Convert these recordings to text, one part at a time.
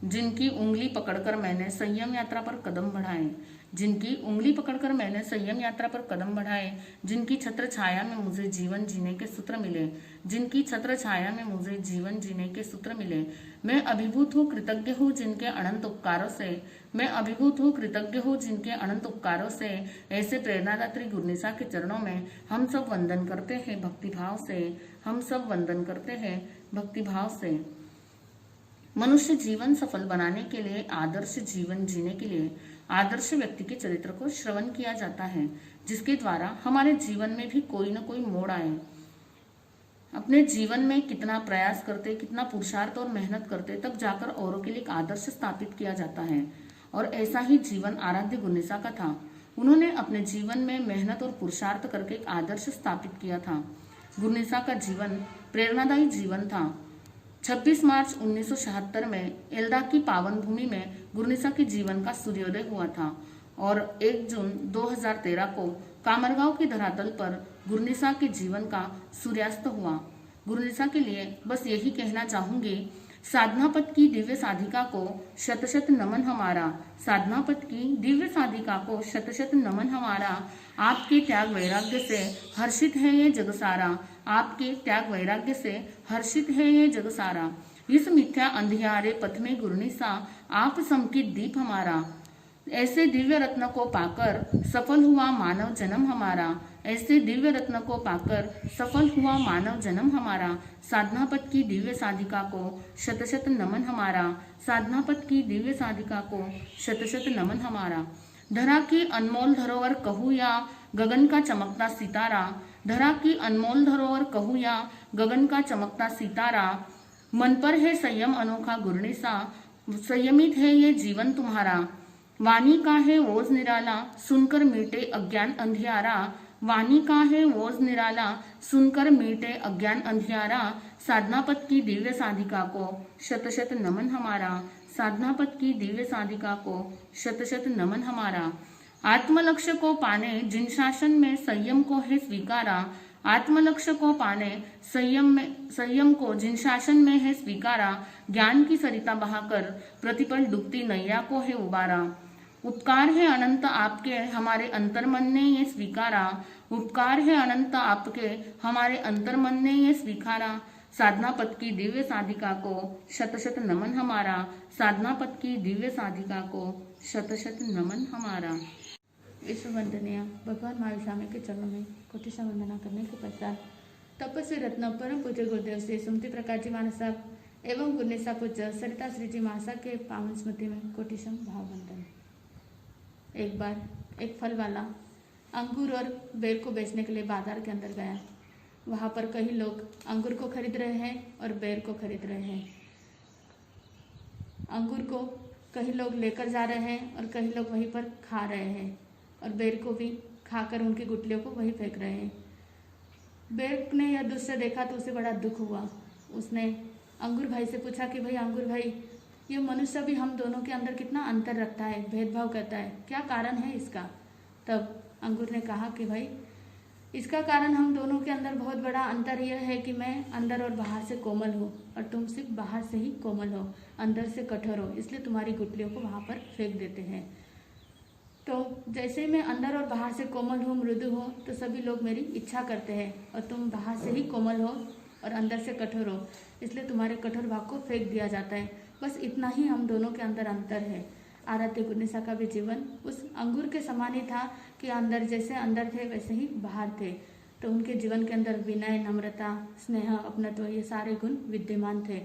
जिनकी उंगली पकड़कर मैंने संयम यात्रा पर कदम बढ़ाए, जिनकी उंगली पकड़कर मैंने संयम यात्रा पर कदम बढ़ाए, जिनकी छत्र छाया में मुझे जीवन जीने के सूत्र मिले, जिनकी छत्र छाया में मुझे जीवन जीने के सूत्र मिले। मैं अभिभूत हूँ, कृतज्ञ हूँ जिनके अनंत उपकारों से, मैं अभिभूत हूँ, कृतज्ञ हूँ जिनके अनंत उपकारों से। ऐसे प्रेरणादात्री गुरनिसा के चरणों में हम सब वंदन करते हैं भक्तिभाव से, हम सब वंदन करते हैं भक्तिभाव से। मनुष्य जीवन सफल बनाने के लिए, आदर्श जीवन जीने के लिए आदर्श व्यक्ति के चरित्र को श्रवण किया जाता है, जिसके द्वारा हमारे जीवन में भी कोई न कोई मोड़ आए। अपने जीवन में कितना प्रयास करते, कितना पुरुषार्थ और मेहनत करते, तब जाकर औरों के लिए एक आदर्श स्थापित किया जाता है। और ऐसा ही जीवन आराध्य गुरनिसा का था। उन्होंने अपने जीवन में मेहनत और पुरुषार्थ करके एक आदर्श स्थापित किया था। गुरनिसा का जीवन प्रेरणादायी जीवन था। 26 मार्च 1976 में एल्दा की पावन भूमि में गुरनिसा के जीवन का सूर्योदय हुआ था और 1 जून 2013 को कामरगांव की धरातल पर गुरनिसा के जीवन का सूर्यास्त हुआ। गुरनिसा के लिए बस यही कहना चाहूंगी, साधनापद की दिव्य साधिका को शत शत नमन हमारा, साधनापद की दिव्य साधिका को शत शत नमन हमारा। आपके त्याग वैराग्य से हर्षित है ये जग सारा, आपके त्याग वैराग्य से हर्षित है ये जग सारा। इस मिथ्या अंधियारे पथ में गुरनिसा आप समकित दीप हमारा। ऐसे दिव्य रत्न को पाकर सफल हुआ मानव जन्म हमारा, ऐसे दिव्य रत्न को पाकर सफल हुआ मानव जन्म हमारा। साधनापद की दिव्य साधिका को शत शत नमन हमारा, साधनापद की दिव्य साधिका को शत शत नमन हमारा। धरा की अनमोल धरोहर कहूँ या गगन का चमकता सितारा, धरा की अनमोल धरोहर कहूँ या गगन का चमकता सितारा। मन पर है संयम अनोखा गुरनिसा, संयमित है ये जीवन तुम्हारा। वाणी का है ओज निराला, सुनकर मीटे अज्ञान अंधियारा, वाणी का है ओज निराला, सुनकर मीटे अज्ञान अंधियारा। साधनापद की दिव्य साधिका को शत शत नमन हमारा, साधनापद की दिव्य साधिका को शत शत नमन हमारा। आत्मलक्ष्य को पाने जिन शासन में संयम को है स्वीकारा, आत्मलक्ष्य को पाने संयम को जिन शासन में है स्वीकारा। ज्ञान की सरिता बहाकर प्रतिपल डूबती नैया को है उबारा। उपकार है अनंत आपके हमारे अंतर्मन ने ये स्वीकारा, उपकार है अनंत आपके हमारे अंतर्मन ने ये स्वीकारा। साधनापद की दिव्य साधिका को शत शत नमन हमारा, साधनापद की दिव्य साधिका को शत शत नमन हमारा। इस वंदनीय भगवान महावीर स्वामी के चरणों में कोटिशा वंदना करने के पश्चात तपस्वी रत्न परम पूज्य गुरुदेव श्री सुमति प्रकाश जी महाराज साहब एवं गुरनिसा पूज्य सरिता श्री जी महाराज के पावन स्मृति में कोटिशम भाव वंदन। एक बार एक फल वाला अंगूर और बेर को बेचने के लिए बाजार के अंदर गया। वहाँ पर कई लोग अंगूर को खरीद रहे हैं और बेर को खरीद रहे हैं। अंगूर को कई लोग लेकर जा रहे हैं और कई लोग वहीं पर खा रहे हैं और बेर को भी खाकर उनकी गुठलियों को वहीं फेंक रहे हैं। बेर ने यह दृश्य देखा तो उसे बड़ा दुख हुआ। उसने अंगूर भाई से पूछा कि भाई अंगूर भाई, ये मनुष्य भी हम दोनों के अंदर कितना अंतर रखता है, भेदभाव करता है, क्या कारण है इसका? तब अंगूर ने कहा कि भाई इसका कारण हम दोनों के अंदर बहुत बड़ा अंतर यह है कि मैं अंदर और बाहर से कोमल हूँ और तुम सिर्फ बाहर से ही कोमल हो, अंदर से कठोर हो, इसलिए तुम्हारी गुठलियों को वहाँ पर फेंक देते हैं। तो जैसे मैं अंदर और बाहर से कोमल हूँ, मृदु हूँ, तो सभी लोग मेरी इच्छा करते हैं और तुम बाहर से ही कोमल हो और अंदर से कठोर हो, इसलिए तुम्हारे कठोर भाग को फेंक दिया जाता है। बस इतना ही हम दोनों के अंदर अंतर है। आराध्य गुरनिसा का भी जीवन उस अंगूर के समान ही था कि अंदर जैसे अंदर थे वैसे ही बाहर थे। तो उनके जीवन के अंदर विनय, नम्रता, स्नेह, अपनत्व ये सारे गुण विद्यमान थे।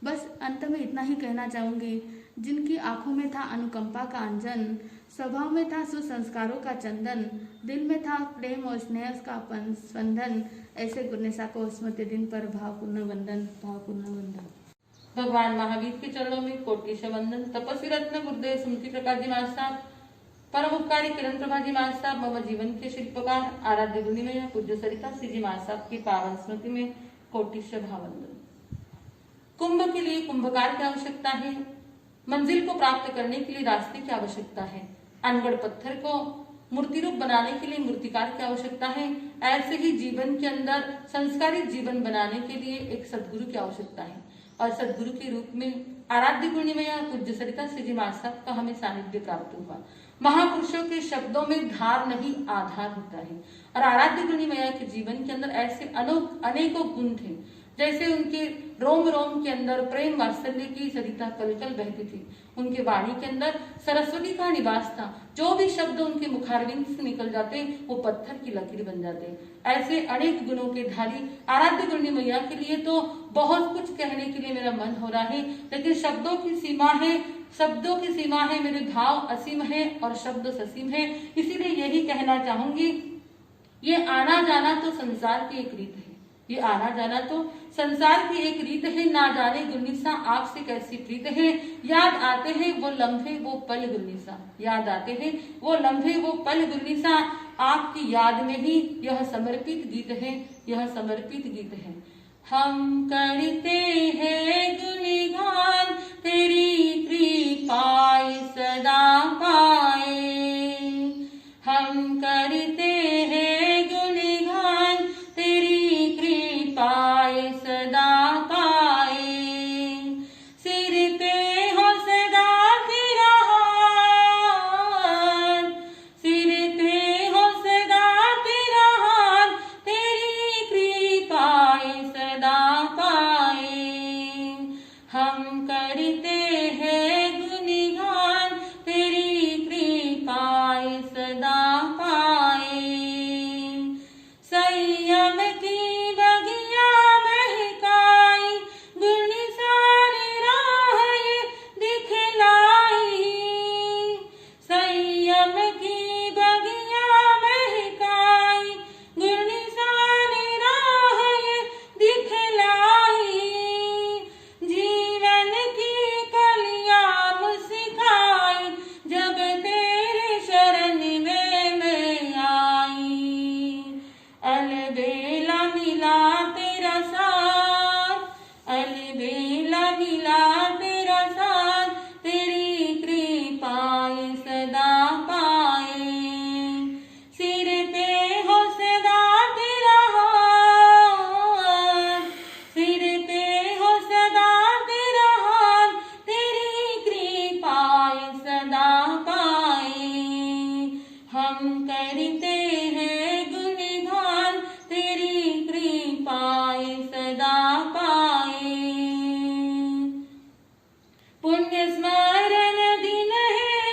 बस अंत में इतना ही कहना चाहूँगी, जिनकी आंखों में था अनुकंपा का अंजन, स्वभाव में था सुसंस्कारों का चंदन, दिल में था प्रेम और स्नेह का स्पंदन, ऐसे गुरनिसा को स्मृति दिन पर भावपूर्ण वंदन, भावपूर्ण वंदन। भगवान महावीर के चरणों में कोटि से वंदन। तपस्वी रत्न गुरुदेव सुमति प्रकाश जी महाराज साहब, परम उपकारी किरण प्रभा जी महाराज साहब, मम जीवन के शिल्पकार आराध्य गुरुनिमय पूज्य सरिता श्री जी महाराज साहब की पावन स्मृति में कोटि से भाववंदन। कुंभ के लिए कुंभकार की आवश्यकता है, मंजिल को प्राप्त करने के लिए रास्ते की आवश्यकता है, अनगढ़ पत्थर को मूर्ति रूप बनाने के लिए मूर्तिकार की आवश्यकता है, ऐसे ही जीवन के अंदर संस्कारित जीवन बनाने के लिए एक सदगुरु की आवश्यकता है और सदगुरु के रूप में आराध्य गुणिमया पूज्य सरिता श्री जी महाराज साहब का हमें सानिध्य प्राप्त हुआ। महापुरुषों के शब्दों में धार नहीं आधार होता है और आराध्य गुणिमया के जीवन के अंदर ऐसे अनेकों गुण थे, जैसे उनके रोम रोम के अंदर प्रेम वात्सल्य की सरिता कलकल बहती थी, उनके वाणी के अंदर सरस्वती का निवास था। जो भी शब्द उनके मुखारविंद से निकल जाते वो पत्थर की लकीर बन जाते। ऐसे अनेक गुणों के धारी आराध्य गुणी मैया के लिए तो बहुत कुछ कहने के लिए मेरा मन हो रहा है, लेकिन शब्दों की सीमा है, मेरे भाव असीम है और शब्द ससीम है। इसीलिए यही कहना चाहूंगी, ये आना जाना तो संसार की एक रीत है, ये आना जाना तो संसार की एक रीत है। ना जाने गुरनिसा आपसे कैसी प्रीत है, याद आते हैं वो लम्हे वो पल गुरनिसा, याद आते हैं वो लम्हे वो पल गुरनिसा, आपकी याद में ही यह समर्पित गीत है, यह समर्पित गीत है। हम करते हैं गुणगान तेरी कृपा सदा पाए, हम करते हैं गुणगान तेरी कृपा सदा पाए, सिर पे हो सदा तेरा हाथ, सिर पे हो सदा तेरा हाथ, तेरी कृपा सदा पाए, हम करते हैं गुणगान तेरी कृपा सदा पाए। संयम की बगिया महकाई, गुण सारे राह ये दिखलाई, संयम की बगिया महकाई, गुण सारे राह ये दिखलाई, जीवन की कलियां मुस्काई, जब तेरे शरण में मैं आई, अलबेला मिला तेरा साथ, अलबेला मिला तेरा साथ, तेरी कृपा सदा पाए, सिर पे हो सदा तेरा हाथ, सिर पे हो सदा तेरा हाथ, तेरी कृपा सदा पाए, हम करते हैं गुणगान तेरी कृपा सदा पाए। पुण्य स्मरण दिन है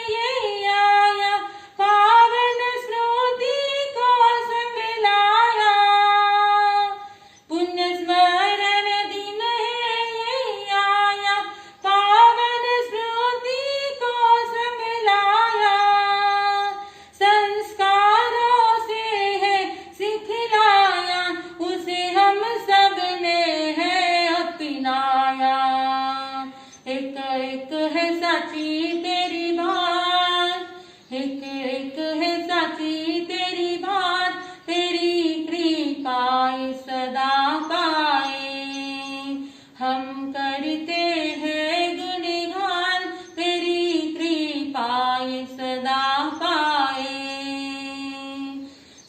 ये आया, पावन स्मृति को संग लाया, पुण्य स्मरण दिन है ये आया, पावन स्मृति को संग लाया, संस्कारों से है सिखलाया, उसे हम सब ने है अपनाया, एक एक है साची तेरी बात, एक एक है साची तेरी बात, तेरी कृपा सदा पाए, हम करते हैं गुणगान तेरी कृपा सदा पाए।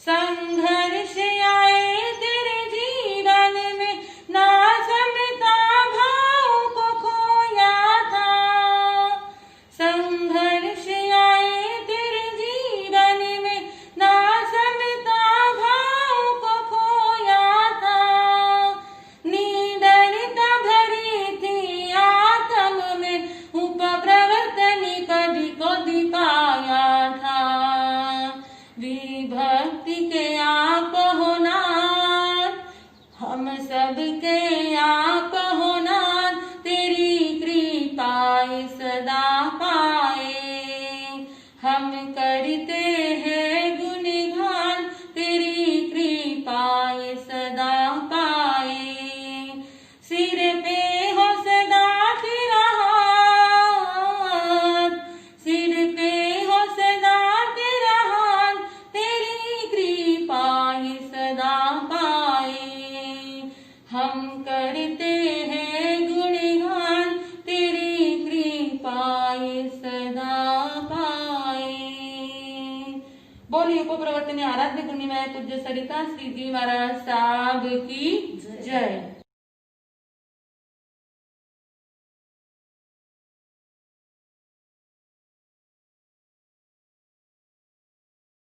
संघर्ष आए तेरे जीवन में, ना समता भाव को खोया था, संघर्ष आए तेरे जीवन में, ना समता भाव को खोया था, निडरता भरी थी आत्म में, उपप्रवर्तन कभी को दिखाया था, विभक्ति के आप हो नाथ, हम सब के आप हो नाथ, तेरी कृपा सदा पाए, हम करते हैं गुणगान तेरी कृपा सदा पाए, सिर पे हो सदा तेरा हाथ, सिर पे हो सदा तेरा हाथ, तेरी कृपा सदा पाए, हम कर आराध्य गुणिमय पूज्य सरिता श्री जी महाराज साहब की जय।